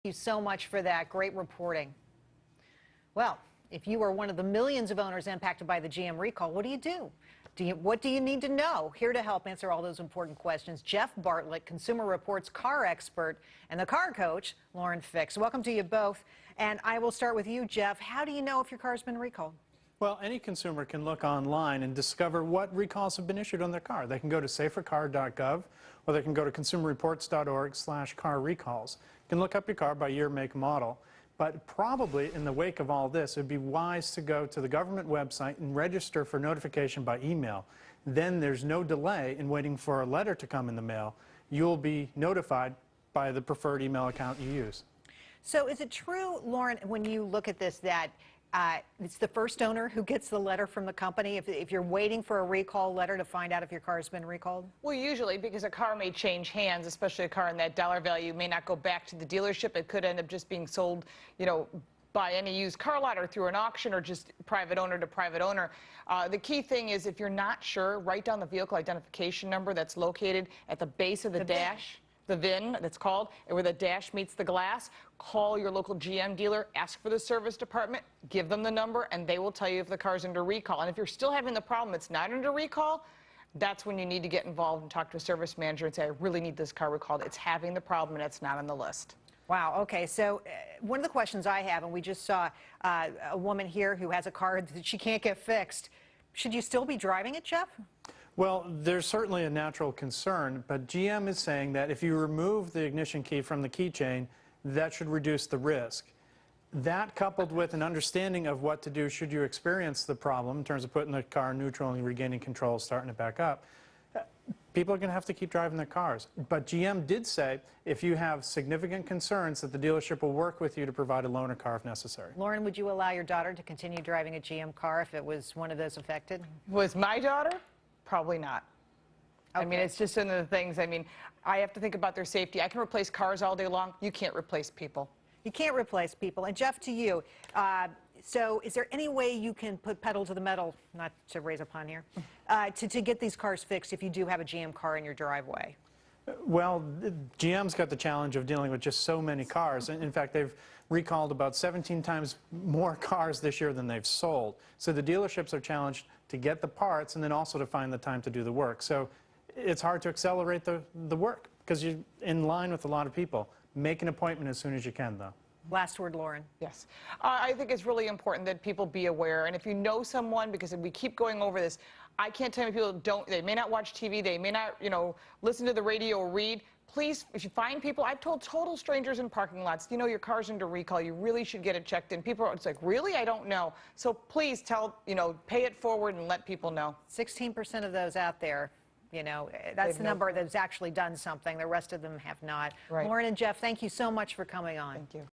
Thank you so much for that. Great reporting. Well, if you are one of the millions of owners impacted by the GM recall, what do you do? What do you need to know? Here to help answer all those important questions, Jeff Bartlett, Consumer Report's car expert, and the car coach, Lauren Fix. Welcome to you both. And I will start with you, Jeff. How do you know if your car's been recalled? Well, any consumer can look online and discover what recalls have been issued on their car. They can go to safercar.gov or they can go to consumerreports.org/car recalls. You can look up your car by year, make, model. But probably in the wake of all this, it would be wise to go to the government website and register for notification by email. Then there's no delay in waiting for a letter to come in the mail. You'll be notified by the preferred email account you use. So is it true, Lauren, when you look at this, that it's the first owner who gets the letter from the company if you're waiting for a recall letter to find out if your car's been recalled? Well, usually, because a car may change hands, especially a car in that dollar value, may not go back to the dealership. It could end up just being sold, by any used car lot or through an auction or just private owner to private owner. The key thing is, if you're not sure, write down the vehicle identification number that's located at the base of the dash. The VIN, that's called, and where the dash meets the glass. Call your local GM dealer, ask for the service department, give them the number, and they will tell you if the car's under recall. And if you're still having the problem, it's not under recall, that's when you need to get involved and talk to a service manager and say, I really need this car recalled. It's having the problem and it's not on the list. Wow, okay, so one of the questions I have, and we just saw a woman here who has a car that she can't get fixed. Should you still be driving it, Jeff? Well, there's certainly a natural concern, but GM is saying that if you remove the ignition key from the keychain, that should reduce the risk. That, coupled with an understanding of what to do should you experience the problem in terms of putting the car in neutral and regaining control, starting it back up, people are going to have to keep driving their cars. But GM did say if you have significant concerns that the dealership will work with you to provide a loaner car if necessary. Lauren, would you allow your daughter to continue driving a GM car if it was one of those affected? Was my daughter? Probably not. Okay. I mean, it's just one of the things. I mean, I have to think about their safety. I can replace cars all day long. You can't replace people. You can't replace people. And Jeff, to you, so is there any way you can put pedal to the metal, not to raise a pun here, to get these cars fixed if you do have a GM car in your driveway? Well, GM's got the challenge of dealing with just so many cars. In fact, they've recalled about 17 times more cars this year than they've sold. So the dealerships are challenged to get the parts and then also to find the time to do the work. So it's hard to accelerate the work because you're in line with a lot of people. Make an appointment as soon as you can, though. Last word, Lauren. Yes. I think it's really important that people be aware. And if you know someone, because we keep going over this, I can't tell you people they may not watch TV, they may not, listen to the radio or read. Please, if you find people, I've told total strangers in parking lots, your car's under recall, you really should get it checked in. People are, it's like, really? I don't know. So please pay it forward and let people know. 16% of those out there, that's the number that's actually done something. The rest of them have not. Right. Lauren and Jeff, thank you so much for coming on. Thank you.